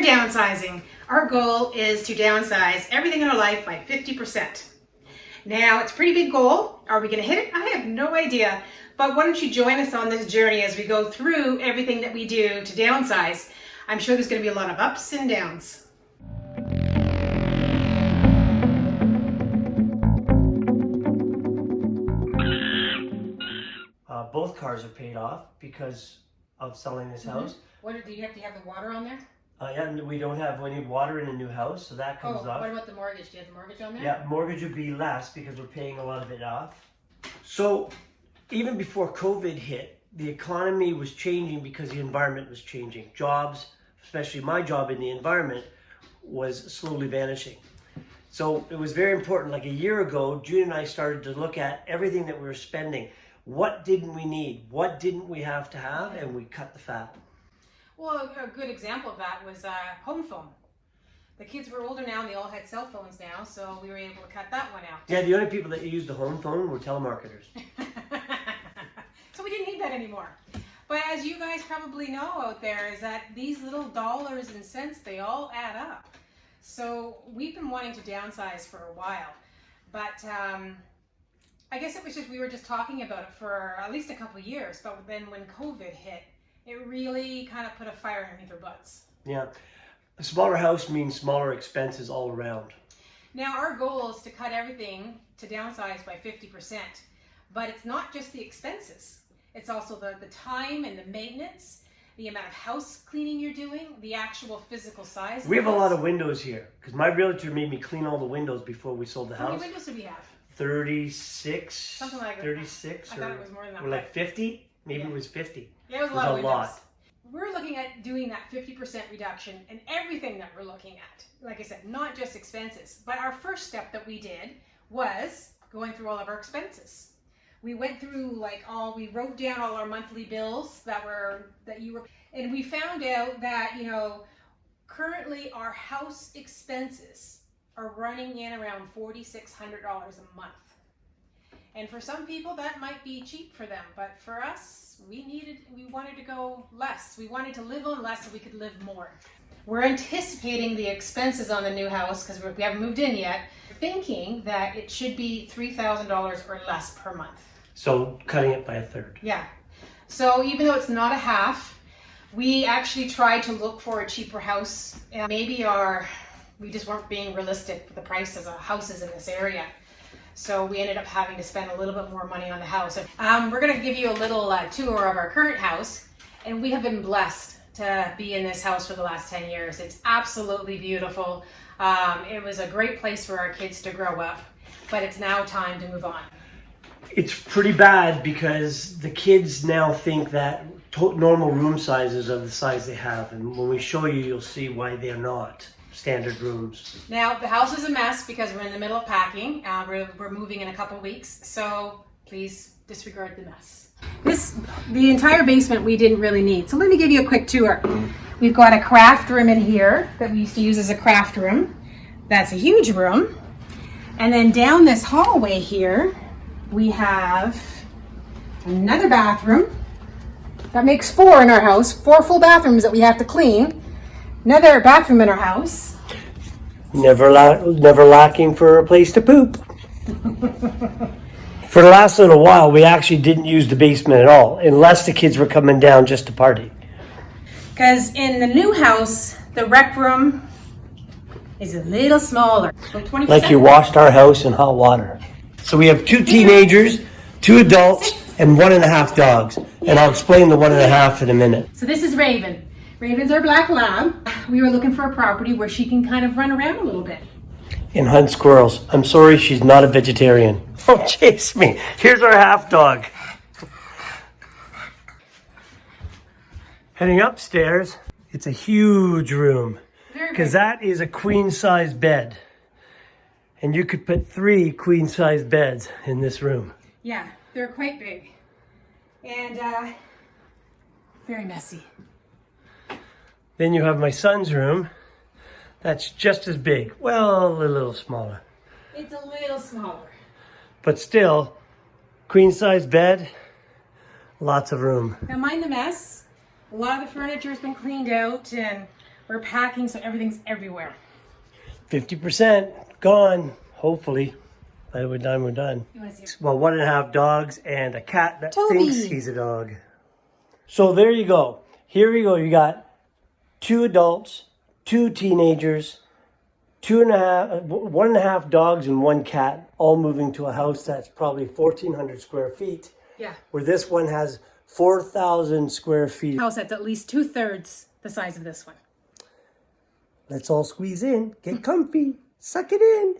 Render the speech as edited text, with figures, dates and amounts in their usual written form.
downsizing. Our goal is to downsize everything in our life by 50%. Now, it's a pretty big goal. Are we going to hit it? I have no idea. But why don't you join us on this journey as we go through everything that we do to downsize. I'm sure there's going to be a lot of ups and downs. Both cars are paid off because of selling this house. What do you have to have the water on there? Yeah, we don't have any water in a new house, so that comes off. What about the mortgage? Do you have the mortgage on there? Yeah, mortgage would be less because we're paying a lot of it off. So even before COVID hit, the economy was changing because the environment was changing. Jobs, especially my job in the environment, was slowly vanishing. So it was very important. Like a year ago, June and I started to look at everything that we were spending. What didn't we need? What didn't we have to have? And we cut the fat. Well, a good example of that was home phone. The kids were older now and they all had cell phones now, so we were able to cut that one out. Yeah, the only people that used the home phone were telemarketers. So we didn't need that anymore. But as you guys probably know out there, is that these little dollars and cents, they all add up. So we've been wanting to downsize for a while, but I guess it was just, we were just talking about it for at least a couple of years, but then when COVID hit, it really kind of put a fire underneath our butts. Yeah. A smaller house means smaller expenses all around. Now our goal is to cut everything to downsize by 50%, but it's not just the expenses. It's also the time and the maintenance, the amount of house cleaning you're doing, the actual physical size. We have a lot of windows here because my realtor made me clean all the windows before we sold the house. How many windows do we have? 36. Something like that. 36 I thought it was more than that. Or like 50? Maybe it was 50. Yeah, it was a lot of windows. We're looking at doing that 50% reduction in everything that we're looking at. Like I said, not just expenses. But our first step that we did was going through all of our expenses. We went through we wrote down all our monthly bills and we found out that, currently our house expenses are running in around $4,600 a month. And for some people that might be cheap for them, but for us, we wanted to go less. We wanted to live on less so we could live more. We're anticipating the expenses on the new house because we haven't moved in yet, thinking that it should be $3,000 or less per month. So cutting it by a third. Yeah. So even though it's not a half, we actually tried to look for a cheaper house. And maybe we just weren't being realistic with the prices of houses in this area. So we ended up having to spend a little bit more money on the house. We're going to give you a little tour of our current house. And we have been blessed to be in this house for the last 10 years. It's absolutely beautiful. It was a great place for our kids to grow up. But it's now time to move on. It's pretty bad because the kids now think that normal room sizes are the size they have. And when we show you, you'll see why they're not standard rooms. Now, the house is a mess because we're in the middle of packing. We're moving in a couple weeks, so please disregard the mess. The entire basement we didn't really need. So let me give you a quick tour. We've got a craft room in here that we used to use as a craft room. That's a huge room. And then down this hallway here, we have another bathroom. That makes 4 in our house, 4 full bathrooms that we have to clean. Another bathroom in our house. Never lacking for a place to poop. For the last little while, we actually didn't use the basement at all, unless the kids were coming down just to party. Because in the new house, the rec room is a little smaller. So 20%. Like you washed our house in hot water. So we have 2 teenagers, 2 adults, and 1.5 dogs. And I'll explain the 1.5 in a minute. So this is Raven. Raven's our black lab. We were looking for a property where she can kind of run around a little bit. And hunt squirrels. I'm sorry, she's not a vegetarian. Don't chase me. Here's our half dog. Heading upstairs, it's a huge room. Because that is a queen-size bed. And you could put 3 queen-size beds in this room. Yeah, they're quite big. And very messy. Then you have my son's room. That's just as big. Well, a little smaller. It's a little smaller. But still, queen-size bed, lots of room. Now mind the mess. A lot of the furniture has been cleaned out and We're packing, so everything's everywhere. 50% gone, hopefully. By the time we're done. You want to see? Well, 1.5 dogs and a cat that Toby. thinks he's a dog. So there you go. Here we go. You got 2 adults, 2 teenagers, 1.5 dogs and 1 cat, all moving to a house that's probably 1,400 square feet. Yeah. Where this one has 4,000 square feet. House that's at least 2/3 the size of this one. Let's all squeeze in, get comfy, suck it in.